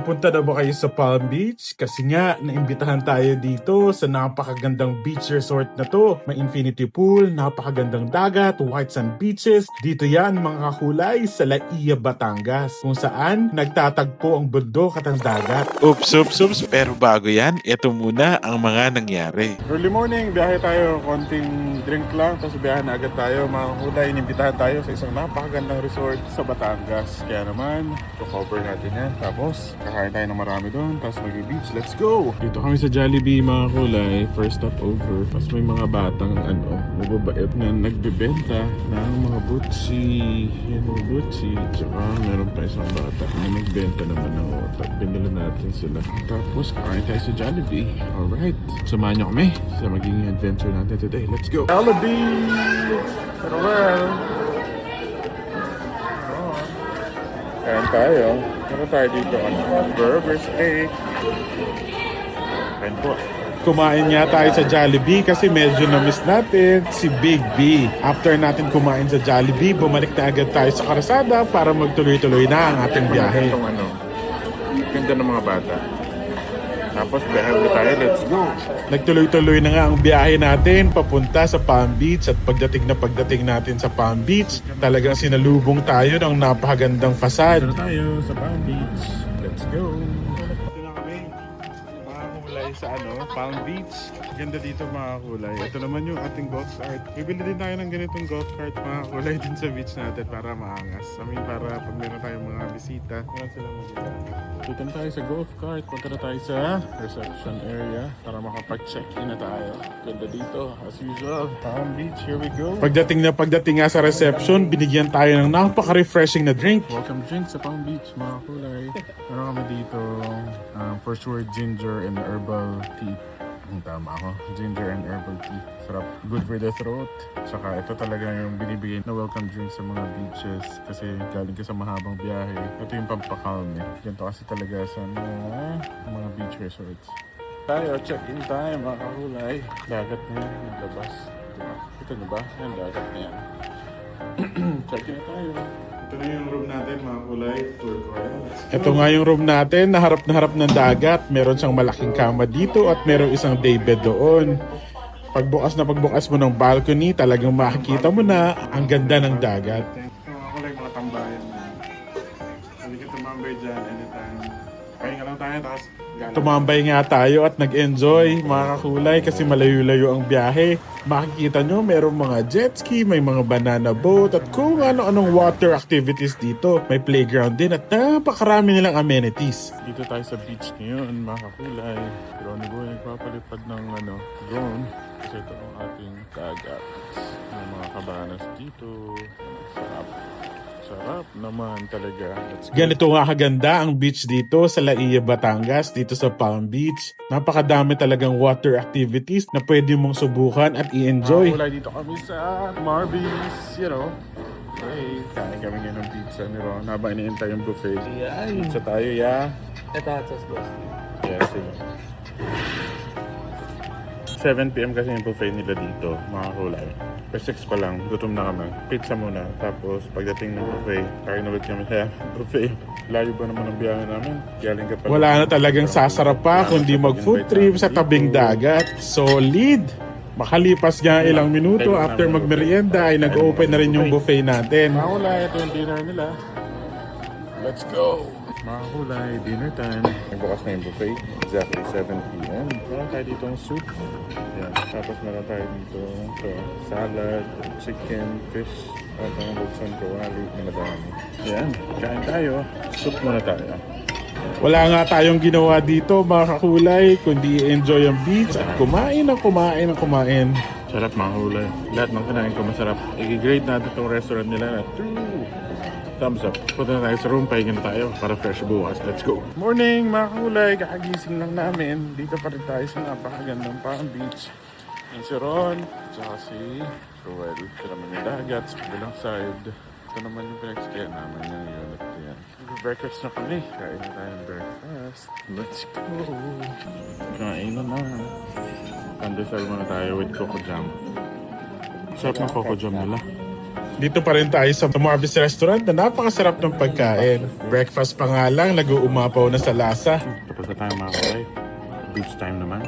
Napunta na ba kayo sa Palm Beach? Kasi nga, naimbitahan tayo dito sa napakagandang beach resort na to. May infinity pool, napakagandang dagat, white sand beaches. Dito yan mga kakulay sa Laia, Batangas. Kung saan nagtatagpo ang bundok at ang dagat. Oops. Pero bago yan, ito muna ang mga nangyari. Early morning, biyahe tayo. Konting drink lang, tapos biyahe na agad tayo. Mga kakulay, inimbitahan tayo sa isang napakagandang resort sa Batangas. Kaya naman, cover natin yan. Tapos, kakain tayo ng marami doon, tapos mag-beach. Let's go! Dito kami sa Jollibee mga kulay, first stop over. Tapos may mga batang mababait na nagbebenta ng mga butsi. Yan mga butsi. Tsaka meron pa isang bata na nagbenta naman ng otak. Binila natin sila. Tapos kakain tayo sa Jollibee. Alright, samahan niyo kami sa magiging adventure natin today. Let's go! Jollibee! Farewell! Kain tayo. Meron tayo dito burger steak. Kain po. Kumain nga tayo sa Jollibee kasi medyo na-miss natin si Big B. After natin kumain sa Jollibee, bumalik na agad tayo sa Karasada para magtuloy-tuloy na ang ating biyahe. Ganda ng mga bata. Tapos biyahe ulit tayo, let's go! Nagtuloy-tuloy na nga ang biyahe natin papunta sa Palm Beach at pagdating natin sa Palm Beach, talagang sinalubong tayo ng napakagandang fasad. Dito tayo sa Palm Beach. Let's go! Dito na kami, mga kulay sa Palm Beach. Ganda dito mga kulay. Ito naman yung ating golf cart. Bibili din tayo ng ganitong golf cart mga kulay din sa beach natin para maangas. Para pag meron tayong mga bisita, meron silang magiging. Dito na tayo sa golf cart. Punta na tayo sa reception area para makapag-check-in na tayo. Ganda dito, as usual. Palm Beach, here we go. Pagdating nga sa reception, binigyan tayo ng napaka-refreshing na drink. Welcome drink sa Palm Beach, mga kulay. Meron kami dito, for sure, ginger and herbal tea. Tama ako. Ginger and herbal tea. Sarap. Good for the throat. Saka ito talaga yung binibigay na welcome drink sa mga beaches. Kasi galing ka sa mahabang biyahe. Ito yung pampakalm eh. Ganito kasi talaga sa mga beach resorts. Tayo, check-in time mga kakulay. Dagat na yan. Naglabas. Diba? Ito na ba? Yan, dagat na yan. Check-in na tayo. Ito na yung room natin mga kulay. Ito nga yung room natin, na harap ng dagat. Meron siyang malaking kama dito at meron isang daybed doon. Pagbukas mo ng balcony, talagang makikita mo na ang ganda ng dagat. Mga kulay, mga tambayan. Halika tumambay dyan anytime. Pahinga lang tayo, tapos tumambay nga tayo at nag-enjoy mga kakulay kasi malayo-layo ang biyahe. Makikita nyo merong mga jet ski, may mga banana boat at kung ano-anong water activities dito. May playground din at napakarami nilang amenities. Dito tayo sa beach ngayon mga kakulay. Drone boy nagpapalipad ng drone. Kasi ito ang ating dagat. May mga cabanas dito. Sarap naman talaga. Ganito nga kaganda ang beach dito sa Laia, Batangas, dito sa Palm Beach. Napakadami talagang water activities na pwede mong subukan at i-enjoy. Wala dito kami sa Marby's, Hey, kain kami ngayon ng pizza ni Ron habang iniintay yung buffet. Pizza tayo, Ito hot sauce boss. Yes, 7 PM kasi yung buffet nila dito, mga kulay. Per 6 pa lang, gutom na kami. Pizza muna, tapos pagdating ng buffet, kain ulit kami sa buffet. Layo ba naman ang biyahe namin? Galing ka pa. Wala na talagang sasarap pa kundi mag-food trip sa tabing dagat. Solid! Makalipas nga ilang minuto after magmerienda ay nag-open na rin yung buffet natin. Mga kulay, ito yung dinner nila. Let's go! Mga kulay, dinner time. Nagbukas na yung buffet. Exactly 7 PM. Meron tayo dito ang soup. Yan. Tapos meron tayo dito salad, chicken, fish, at ang lutson kawali, madami. Yan. Kain tayo. Soup muna tayo. Wala nga tayong ginawa dito mga kakulay, kundi enjoy ang beach at kumain. Sarap mga kulay. Lahat ng kinain ko masarap. I-grade natin itong restaurant nila na 2 thumbs up. Punta na tayo sa room, pahinga na tayo para fresh bukas. Let's go! Morning mga kulay! Kakagising lang namin. Dito pa rin tayo sa napakagandang Palm Beach. Yung si Ron, tsaka si Roel. Ito naman yung dagat sa kabilang side. Ito naman yung pinag-stay namin yung unit yan. Breakfast na kami. Kain na tayo ng breakfast. Let's go! Kain na. Pandesal muna tayo with Coco Jam. Sarap ng Coco Jam nila. Dito pa rin tayo sa Marvis Restaurant na napakasarap ng pagkain. Breakfast pa nga lang, nag-uumapaw na sa lasa. Tapos na tayo mga kulay. Beach time naman.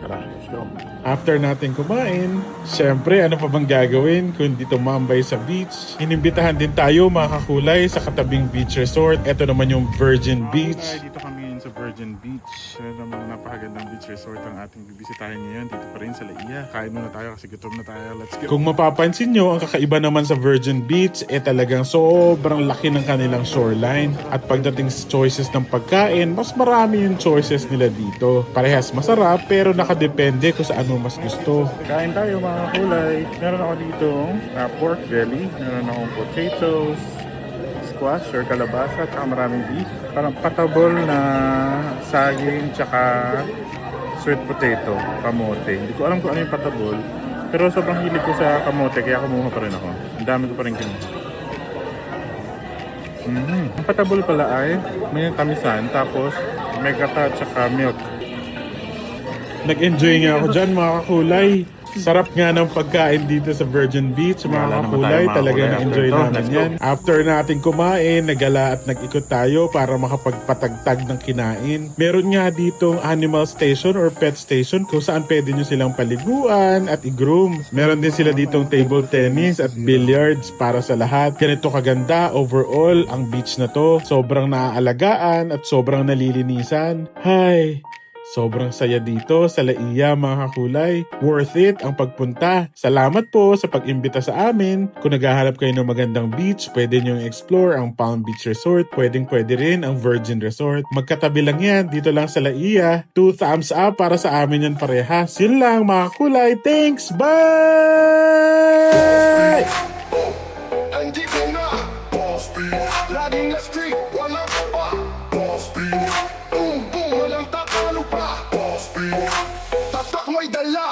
Tara, let's go. After natin kumain, syempre ano pa bang gagawin kundi tumambay sa beach. Inimbitahan din tayo mga kakulay sa katabing beach resort. Ito naman yung Virgin Beach. Kulay, dito kami ngayon sa Virgin Beach. Namang napakagandang beach resort ang ating bibisitahin ngayon. Dito pa rin sa Laia. Kain muna tayo kasi gutom na tayo. Let's go. Kung mapapansin nyo, ang kakaiba naman sa Virgin Beach, talagang sobrang laki ng kanilang shoreline. At pagdating sa choices ng pagkain, mas marami yung choices nila dito. Parehas masarap, pero nakadepende kung saan mo mas gusto. Kain tayo mga kulay. Meron ako dito pork belly. Meron akong potatoes, squash or kalabasa, at maraming beef. Parang patabol na saging, tsaka sweet potato, kamote. Hindi ko alam kung ano yung patabol. Pero sobrang hilig ko sa kamote, kaya kumuha pa rin ako. Ang dami ko pa rin kinuha. Ang patabol pala ay may tamisan, tapos may gata, tsaka milk. Nag-enjoy nga ako dyan mga kakulay. Sarap nga ng pagkain dito sa Virgin Beach mga Wala naman kakulay. tayo, mga Talaga kulay. na-enjoy After ito, namin let's go. yan. After natin kumain, nagala at nag-ikot tayo para makapagpatagtag ng kinain. Meron nga ditong animal station or pet station kung saan pwede nyo silang paliguan at i-groom. Meron din sila ditong table tennis at billiards para sa lahat. Ganito kaganda overall ang beach na to. Sobrang naaalagaan at sobrang nalilinisan. Hay! Sobrang saya dito sa Laia mga kakulay. Worth it ang pagpunta. Salamat po sa pag-imbita sa amin. Kung naghahanap kayo ng magandang beach, pwede nyo explore ang Palm Beach Resort. Pwede rin ang Virgin Resort. Magkatabi lang yan. Dito lang sa Laia. 2 thumbs up para sa amin yan parehas. Yun lang mga kakulay. Thanks! Bye! Hindi ko na Boss B, laging na street, walang pa Boss B, boom boom, walang tatalo pa Boss B, tatak may dala